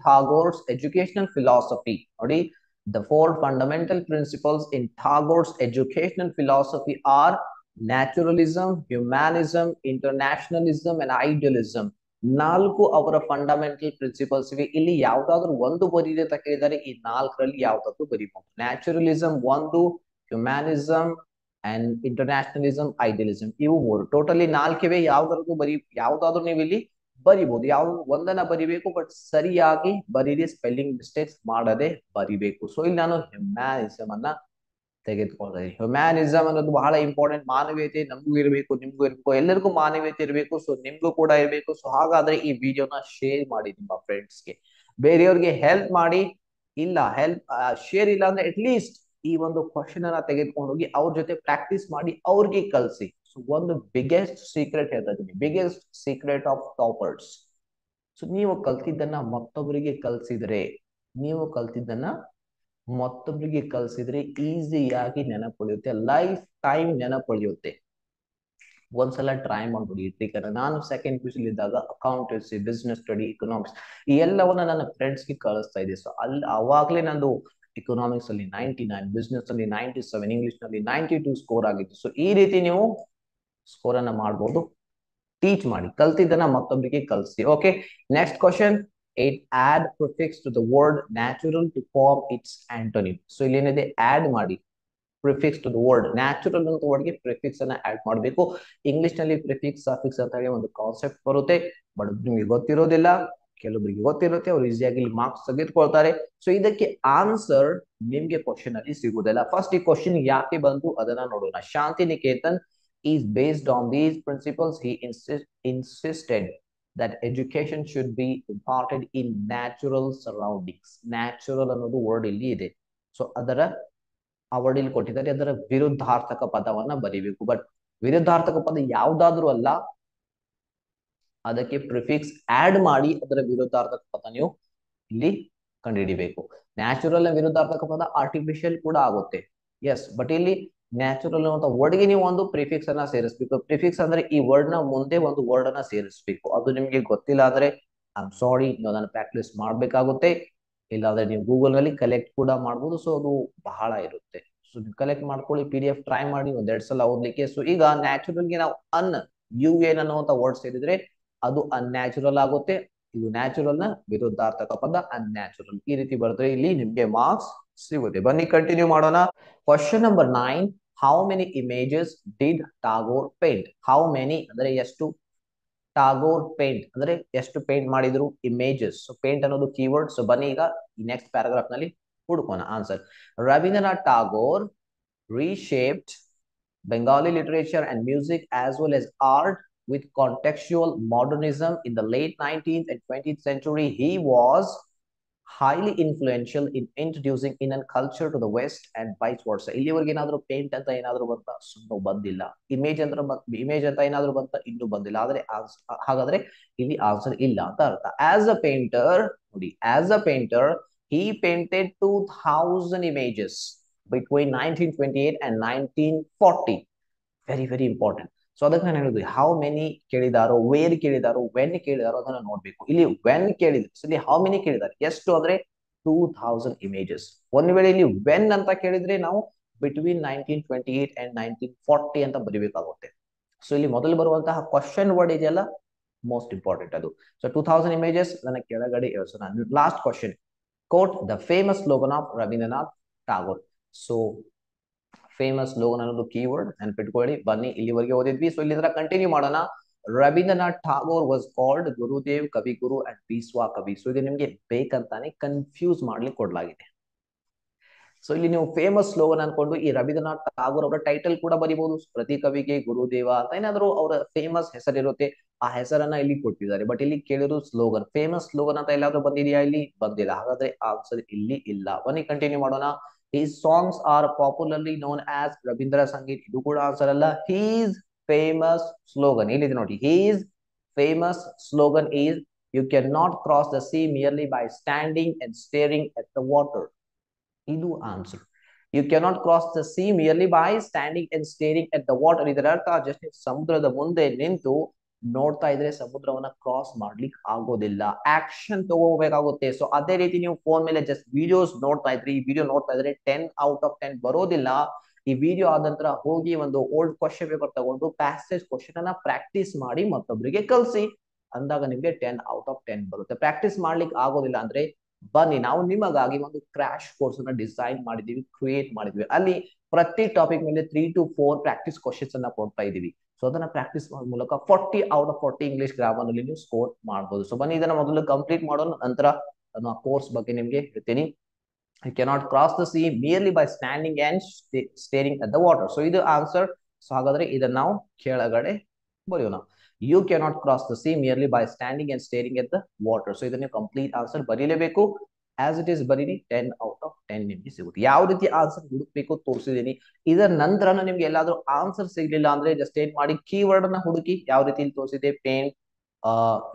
Tagore's educational philosophy. ನೋಡಿ, the 4 fundamental principles in Tagore's educational philosophy are naturalism, humanism, internationalism, and idealism. ನಾಲ್ಕು ಅವರ fundamental principles ಇವೆ. ಇಲ್ಲಿ ಯಾವ್ದಾದ್ರು ಒಂದು ಬರೀರಿ ಅಂತ ಕೇಳಿದರೆ ಈ ನಾಲ್ಕರಲ್ಲಿ ಯಾವ್ದಾದ್ರು ಬರೀಬಹುದು. ನ್ಯಾಚುರಲಿಸಂ ಒಂದು, ಹ್ಯುಮ್ಯಾನಿಸಂ ಅಂಡ್ ಇಂಟರ್ನ್ಯಾಷನಲಿಸಂ, ಐಡಿಯಲಿಸಂ, ಇವು ಮೂರು ಟೋಟಲಿ ನಾಲ್ಕಿವೆ. ಯಾವ್ದಾದ್ರು ನೀವು ಇಲ್ಲಿ ಬರಿಬಹುದು. ಒಂದನ್ನ ಬರಿಬೇಕು, ಬಟ್ ಸರಿಯಾಗಿ ಬರೀರಿ, ಸ್ಪೆಲ್ಲಿಂಗ್ ಮಿಸ್ಟೇಕ್ಸ್ ಮಾಡದೆ ಬರಿಬೇಕು. ಸೊ ಇಲ್ಲಿ ನಾನು ಹ್ಯುಮ್ಯಾನಿಸಂ ಅನ್ನ ತೆಗೆದುಕೊಳ್ಳಿ. ಹ್ಯುಮ್ಯಾನಿಸಂ ಅನ್ನೋದು ಬಹಳ ಇಂಪಾರ್ಟೆಂಟ್. ಮಾನವೀಯತೆ ನಮಗೂ ಇರಬೇಕು, ನಿಮ್ಗೂ ಇರಬೇಕು, ಎಲ್ಲರಿಗೂ ಮಾನವೀಯತೆ ಇರಬೇಕು. ಸೊ ನಿಮ್ಗೂ ಕೂಡ ಇರಬೇಕು. ಸೊ ಹಾಗಾದ್ರೆ ಈ ವಿಡಿಯೋನ ಶೇರ್ ಮಾಡಿ ನಿಮ್ಮ ಫ್ರೆಂಡ್ಸ್ಗೆ, ಬೇರೆಯವ್ರಿಗೆ ಹೆಲ್ಪ್ ಮಾಡಿ. ಇಲ್ಲ ಶೇರ್ ಇಲ್ಲ ಅಂದ್ರೆ ಅಟ್ ಲೀಸ್ಟ್ ಈ ಒಂದು ಕ್ವಶನ್ ಅನ್ನ ತೆಗೆದುಕೊಂಡು ಹೋಗಿ ಅವ್ರ ಜೊತೆ ಪ್ರಾಕ್ಟೀಸ್ ಮಾಡಿ ಅವ್ರಿಗೆ ಕಲ್ಸಿ. ಸೊ ಒಂದು ಬಿಗ್ಗೆಸ್ಟ್ ಸೀಕ್ರೆಟ್ ಹೇಳ್ತಾ ಇದೀನಿ, biggest secret of toppers. So ನೀವು ಕಲ್ತಿದ್ದನ್ನ ಮತ್ತೊಬ್ಬರಿಗೆ ಕಲ್ಸಿದ್ರೆ ಈಸಿಯಾಗಿ ನೆನಪುಳಿಯುತ್ತೆ, ಲೈಫ್ ಟೈಮ್ ನೆನಪುಳಿಯುತ್ತೆ. ಒಂದ್ಸಲ ಟ್ರೈ ಮಾಡ್ಬಿಡಿ. ಯಾಕಂದ್ರೆ ನಾನು ಸೆಕೆಂಡ್ ಪಿ ಯು ಇದ್ದಾಗ ಅಕೌಂಟೆನ್ಸಿ, ಬಿಸ್ನೆಸ್ ಸ್ಟಡಿ, ಇಕನಾಮಿಕ್ಸ್ ಈ ಎಲ್ಲವನ್ನ ನನ್ನ ಫ್ರೆಂಡ್ಸ್ಗೆ ಕಳಿಸ್ತಾ ಇದ್ದೆ. ಸೊ ಅವಾಗ್ಲೇ ನಂದು ಇಕನಾಮಿಕ್ಸ್ ಅಲ್ಲಿ 99, ಬಿಸ್ನೆಸ್ ಅಲ್ಲಿ 97, ಇಂಗ್ಲಿಷ್ ನಲ್ಲಿ 92 ಸ್ಕೋರ್ ಆಗಿತ್ತು. ಸೊ ಈ ರೀತಿ ನೀವು ಸ್ಕೋರ್ ಅನ್ನ ಮಾಡ್ಬೋದು. ಟೀಚ್ ಮಾಡಿ, ಕಲ್ತಿದ್ದನ್ನ ಮತ್ತೊಬ್ಬರಿಗೆ ಕಲಿಸಿ. Okay, next question. It add prefix to the word natural to form its antonym. So ಇಲ್ಲಿ ಏನಿದೆ, ಆಡ್ ಮಾಡಿ prefix to the word. Natural ಅಂತ ವರ್ಡ್ಗೆ ಪ್ರಿಫಿಕ್ಸ್ ಅನ್ನ ಆಡ್ ಮಾಡಬೇಕು. ಇಂಗ್ಲಿಷ್ ನಲ್ಲಿ ಪ್ರಿಫಿಕ್ಸ್ ಸಫಿಕ್ಸ್ ಅಂತ ಹೇಳಿ ಒಂದು ಕಾನ್ಸೆಪ್ಟ್ ಬರುತ್ತೆ, ಬಟ್ ನಿಮಗೆ ಗೊತ್ತಿರೋದಿಲ್ಲ. ಕೆಲವೊಬ್ಬರಿಗೆ ಗೊತ್ತಿರುತ್ತೆ, ಅವ್ರು ಈಸಿಯಾಗಿ ಇಲ್ಲಿ ಮಾರ್ಕ್ಸ್ ತೆಗೆದುಕೊಳ್ತಾರೆ. ಸೊ ಇದಕ್ಕೆ ಆನ್ಸರ್ ನಿಮ್ಗೆ ಕ್ವಶನ್ ಅಲ್ಲಿ ಸಿಗುವುದಿಲ್ಲ. ಫಸ್ಟ್ ಈ ಕ್ವಶನ್ ಯಾಕೆ ಬಂತು ಅದನ್ನ ನೋಡೋಣ. ಶಾಂತಿ Niketan is based on these principles. He insisted that education should be imparted in natural surroundings. Natural ಅನ್ನೋದು ವರ್ಡ್ ಇಲ್ಲಿ ಇದೆ. ಸೊ ಅದರ ಆ ವರ್ಡ್ ಇಲ್ಲಿ ಕೊಟ್ಟಿದ್ದಾರೆ, ಅದರ ವಿರುದ್ಧಾರ್ಥಕ ಪದವನ್ನ ಬರೀಬೇಕು. ಬಟ್ ವಿರುದ್ಧಾರ್ಥಕ ಪದ ಯಾವ್ದಾದ್ರು ಅಲ್ಲ, ಅದಕ್ಕೆ ಪ್ರಿಫಿಕ್ಸ್ ಆಡ್ ಮಾಡಿ ಅದರ ವಿರುದ್ಧಾರ್ಥಕ ಪದ ನೀವು ಇಲ್ಲಿ ಕಂಡುಹಿಡಿಬೇಕು. ನ್ಯಾಚುರಲ್ ವಿರುದ್ಧಾರ್ಥಕ ಪದ ಆರ್ಟಿಫಿಷಿಯಲ್ ಕೂಡ ಆಗುತ್ತೆ, ಎಸ್. ಬಟ್ ಇಲ್ಲಿ ನ್ಯಾಚುರಲ್ ಅಂತ ವರ್ಡ್ಗೆ ನೀವು ಒಂದು ಪ್ರಿಫಿಕ್ಸ್ ಅನ್ನ ಸೇರಿಸಬೇಕು. ಪ್ರಿಫಿಕ್ಸ್ ಅಂದ್ರೆ ಈ ವರ್ಡ್ ನ ಮುಂದೆ ಒಂದು ವರ್ಡ್ ಅನ್ನ ಸೇರಿಸಬೇಕು. ಅದು ನಿಮ್ಗೆ ಗೊತ್ತಿಲ್ಲ ಅಂದ್ರೆ ಐ ಆಮ್ ಸಾರಿ, ನೀವು ಅದನ್ನ ಪ್ರಾಕ್ಟೀಸ್ ಮಾಡ್ಬೇಕಾಗುತ್ತೆ. ಇಲ್ಲಾಂದ್ರೆ ನೀವು ಗೂಗಲ್ ನಲ್ಲಿ ಕಲೆಕ್ಟ್ ಕೂಡ ಮಾಡ್ಬೋದು. ಸೊ ಅದು ಬಹಳ ಇರುತ್ತೆ. ಸೊ ನೀವು ಕಲೆಕ್ಟ್ ಮಾಡ್ಕೊಳ್ಳಿ, PDF ಟ್ರೈ ಮಾಡಿ ಒಂದೆರಡು ಸಲ ಓದ್ಲಿಕ್ಕೆ. ಸೊ ಈಗ ನ್ಯಾಚುರಲ್ಗೆ ನಾವು UN ಅನ್ನುವಂತ ವರ್ಡ್ ಸೇರಿದ್ರೆ ಅದು ಅನ್ಯಾಚುರಲ್ ಆಗುತ್ತೆ. ಇದು ನ್ಯಾಚುರಲ್ ನ ವಿರುದ್ಧಾರ್ಥಕ ಪದ ಅನ್ಯಾಚುರಲ್. ಈ ರೀತಿ ಬರೆದ್ರೆ ಇಲ್ಲಿ ನಿಮ್ಗೆ ಮಾರ್ಕ್ಸ್ ಸಿಗುತ್ತೆ. ಬನ್ನಿ ಕಂಟಿನ್ಯೂ ಮಾಡೋಣ. Question number 9. How many images did Tagore paint? How many ಅಂದ್ರೆ ಎಷ್ಟು, ಟಾಗೋರ್ ಪೇಂಟ್ ಅಂದ್ರೆ ಎಷ್ಟು ಪೇಂಟ್ ಮಾಡಿದ್ರು, ಇಮೇಜಸ್. ಸೊ ಪೇಂಟ್ ಅನ್ನೋದು ಕೀವರ್ಡ್. ಸೊ ಬನ್ನಿ ಈಗ ಈ ನೆಕ್ಸ್ಟ್ ಪ್ಯಾರಾಗ್ರಾಫ್ ನಲ್ಲಿ ಹುಡುಕೋಣ answer. Rabindranath Tagore reshaped Bengali literature and music as well as art with contextual modernism in the late 19th and 20th century. He was highly influential in introducing Indian culture to the West and vice versa. ಇಲ್ಲಿವರೆಗೆ ಏನಾದ್ರು paint ಅಂತ ಏನಾದ್ರು ಬಂತ, ಸುಮ್ಮನೆ ಬಂದಿಲ್ಲ. Image ಅಂತ ಏನಾದ್ರು ಬಂತ, ಇನ್ನೂ ಬಂದಿಲ್ಲ. ಆದ್ರೆ ಹಾಗಾದ್ರೆ ಇಲ್ಲಿ ಆನ್ಸರ್ ಇಲ್ಲ ಅಂತ ಅರ್ಥ. ಆಸ್ ಅ ಪೇಂಟರ್ ನೋಡಿ, as a painter he painted 2000 images between 1928 and 1940. Very very important. So ಅದಕ್ಕೆ ನಾನು ಹೇಳಿದ್ವಿ, ಹೌ ಮೆನಿ ಕೇಳಿದಾರೋ, ವೇರ್ ಕೇಳಿದಾರೋ, ವೆನ್ ಕೇಳಿದಾರೋ ಅದನ್ನ ನೋಡ್ಬೇಕು. ಇಲ್ಲಿ ವೆನ್ ಕೇಳಿದ್ರು, ಇಲ್ಲಿ ಹೌ ಮೆನಿ ಕೇಳಿದಾರೆ, ಎಷ್ಟು ಅಂದ್ರೆ 2000 ಇಮೇಜಸ್. ಒಂದ್ ವೇಳೆ ಇಲ್ಲಿ ವೆನ್ ಅಂತ ಕೇಳಿದ್ರೆ ನಾವು ಬಿಟ್ವೀನ್ 1928 ಅಂಡ್ 1940 ಅಂತ ಬರೀಬೇಕಾಗುತ್ತೆ. ಸೊ ಇಲ್ಲಿ ಮೊದಲು ಬರುವಂತಹ ಕ್ವಶನ್ ವರ್ಡ್ ಇದೆಯಲ್ಲ, ಮೋಸ್ಟ್ ಇಂಪಾರ್ಟೆಂಟ್ ಅದು. ಸೊ 2000 ಇಮೇಜಸ್ ನನ್ನ ಕೆಳಗಡೆ. ಸೊ ನಾನು last question. Quote the famous slogan of Rabindranath Tagore. So famous slogan ಅನ್ನೋದು ಕೀವರ್ಡ್, ನೆನ್ಪಿಟ್ಕೊಳ್ಳಿ. ಬನ್ನಿ ಇಲ್ಲಿವರೆಗೆ ಓದಿದ್ವಿ. ಸೊ ಇಲ್ಲಿ ಕಂಟಿನ್ಯೂ ಮಾಡೋಣ. Rabindranath Tagore was called Gurudev, Kaviguru and ಪೀಸ್ವಾ ಕವಿ. ಸೊ ಇದು ನಿಮ್ಗೆ ಬೇಕಂತಾನೆ ಕನ್ಫ್ಯೂಸ್ ಮಾಡ್ಲಿಕ್ಕೆ ಕೊಡ್ಲಾಗಿದೆ. ಸೊ ಇಲ್ಲಿ ನೀವು ಫೇಮಸ್ ಸ್ಲೋಗನ್ ಅನ್ಕೊಂಡು ಈ ರವೀಂದ್ರನಾಥ್ ಟಾಗೋರ್ ಅವರ ಟೈಟಲ್ ಕೂಡ ಬರೀಬಹುದು. ಪ್ರತಿ ಕವಿಗೆ ಗುರುದೇವ ಅಂತ ಏನಾದ್ರು ಅವರ ಫೇಮಸ್ ಹೆಸರಿರುತ್ತೆ, ಆ ಹೆಸರನ್ನ ಇಲ್ಲಿ ಕೊಟ್ಟಿದ್ದಾರೆ. ಬಟ್ ಇಲ್ಲಿ ಕೇಳಿದ್ರು ಸ್ಲೋಗನ್, ಫೇಮಸ್ ಸ್ಲೋಗನ್ ಅಂತ ಎಲ್ಲಾದ್ರೂ ಬಂದಿದೆಯಾ? ಇಲ್ಲಿ ಬಂದಿಲ್ಲ. ಹಾಗಾದ್ರೆ ಆನ್ಸರ್ ಇಲ್ಲಿ ಇಲ್ಲ. ಬನ್ನಿ ಕಂಟಿನ್ಯೂ ಮಾಡೋಣ. His songs are popularly known as Rabindra Sangeet. ಇದು ಕೂಡ ಆನ್ಸರ್ ಅಲ್ಲ. His famous slogan ಇಲ್ಲಿದೆ ನೋಡಿ. His famous slogan is you cannot cross the sea merely by standing and staring at the water. ಇದು answer. You cannot cross the sea merely by standing and staring at the water. ಇದರ ಅರ್ಥ just ಸಮುದ್ರದ ಮುಂದೆ ನಿಂತು ನೋಡ್ತಾ ಇದ್ರೆ ಸಮುದ್ರವನ್ನ cross ಮಾಡ್ಲಿಕ್ಕೆ ಆಗೋದಿಲ್ಲ, ಆಕ್ಷನ್ ತಗೋಬೇಕಾಗುತ್ತೆ. ಸೊ ಅದೇ ರೀತಿ ನೀವು ಫೋನ್ ಮೇಲೆ ಜಸ್ಟ್ ವಿಡಿಯೋಸ್ ನೋಡ್ತಾ ಇದ್ರಿ, ಈ ವಿಡಿಯೋ ನೋಡ್ತಾ ಇದ್ರೆ 10 ಔಟ್ ಆಫ್ 10 ಬರೋದಿಲ್ಲ. ಈ ವಿಡಿಯೋ ಆದ ನಂತರ ಹೋಗಿ ಒಂದು ಓಲ್ಡ್ ಕ್ವಶನ್ ಪೇಪರ್ ತಗೊಂಡು ಪ್ಯಾಸೇಜ್ ಕ್ವಶನ್ ಅನ್ನ ಪ್ರಾಕ್ಟೀಸ್ ಮಾಡಿ ಮತ್ತೊಬ್ಬರಿಗೆ ಕಲ್ಸಿ. ಅಂದಾಗ ನಿಮ್ಗೆ 10 ಔಟ್ ಆಫ್ 10 ಬರುತ್ತೆ. ಪ್ರಾಕ್ಟೀಸ್ ಮಾಡ್ಲಿಕ್ಕೆ ಆಗೋದಿಲ್ಲ ಅಂದ್ರೆ ಬನ್ನಿ, ನಾವು ನಿಮಗಾಗಿ ಒಂದು ಕ್ರಾಶ್ ಕೋರ್ಸ್ ಅನ್ನ ಡಿಸೈನ್ ಮಾಡಿದೀವಿ, ಕ್ರಿಯೇಟ್ ಮಾಡಿದ್ವಿ. ಅಲ್ಲಿ ಪ್ರತಿ ಟಾಪಿಕ್ ಮೇಲೆ 3 to 4 ಪ್ರಾಕ್ಟೀಸ್ ಕ್ವಶನ್ಸ್ ಅನ್ನ ಕೊಡ್ತಾ ಇದೀವಿ. ಸೊ ಅದನ್ನ ಪ್ರಾಕ್ಟೀಸ್ ಮಾಡೋ ಮೂಲಕ 40 ಔಟ್ ಆಫ್ 40 ಇಂಗ್ಲಿಷ್ ಗ್ರಾಮರ್ ನಲ್ಲಿ ನೀವು ಸ್ಕೋರ್ ಮಾಡಬಹುದು. ಸೊ ಬನ್ನಿ ಇದನ್ನ ಮೊದಲು ಕಂಪ್ಲೀಟ್ ಮಾಡೋಣ, ನಂತರ ನಾನು ಆ ಕೋರ್ಸ್ ಬಗ್ಗೆ ನಿಮ್ಗೆ ಹೇಳ್ತೀನಿ. You cannot cross the sea merely by standing and staring at the water. So ಇದು ಆನ್ಸರ್. ಸೊ ಹಾಗಾದ್ರೆ ಇದನ್ನ ನಾವು ಕೆಳಗಡೆ ಬರೆಯೋಣ. You cannot cross the sea merely by standing and staring at the water. So ಇದನ್ನ ಕಂಪ್ಲೀಟ್ ಆನ್ಸರ್ ಬರೀಲೇಬೇಕು. As it is ಬರೀರಿ, 10 out of 10 ನಿಮ್ಗೆ ಸಿಗುತ್ತೆ. ಯಾವ ರೀತಿ ಆನ್ಸರ್ ಹುಡುಕ್ಬೇಕು ತೋರಿಸಿದೀನಿ. ಇದರ ನಂತರ ನಿಮ್ಗೆ ಎಲ್ಲಾದ್ರೂ ಆನ್ಸರ್ ಸಿಗ್ಲಿಲ್ಲ ಅಂದ್ರೆ ಜಸ್ಟ್ ಏನ್ ಮಾಡಿ, ಕೀವರ್ಡ್ ಅನ್ನ ಹುಡುಕಿ. ಯಾವ ರೀತಿ ತೋರಿಸಿದೆ, ಪೇಂಟ್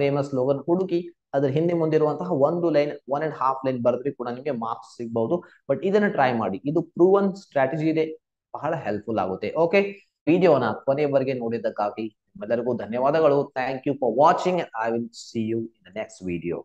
ಫೇಮಸ್ ಸ್ಲೋಗನ್ ಹುಡುಕಿ, ಅದ್ರ ಹಿಂದೆ ಮುಂದಿರುವಂತಹ ಒಂದು ಲೈನ್ 1.5 ಲೈನ್ ಬರೆದ್ರಿ ಕೂಡ ನಿಮಗೆ ಮಾರ್ಕ್ಸ್ ಸಿಗಬಹುದು. ಬಟ್ ಇದನ್ನ ಟ್ರೈ ಮಾಡಿ, ಇದು ಪ್ರೂವನ್ ಸ್ಟ್ರಾಟಜಿ ಇದೆ, ಬಹಳ ಹೆಲ್ಪ್ಫುಲ್ ಆಗುತ್ತೆ. ಓಕೆ, ವಿಡಿಯೋನ ಕೊನೆಯವರೆಗೆ ನೋಡಿದ್ದಕ್ಕಾಗಿ ನಿಮ್ಮೆಲ್ಲರಿಗೂ ಧನ್ಯವಾದಗಳು. Thank you for watching. I will see you in the next video.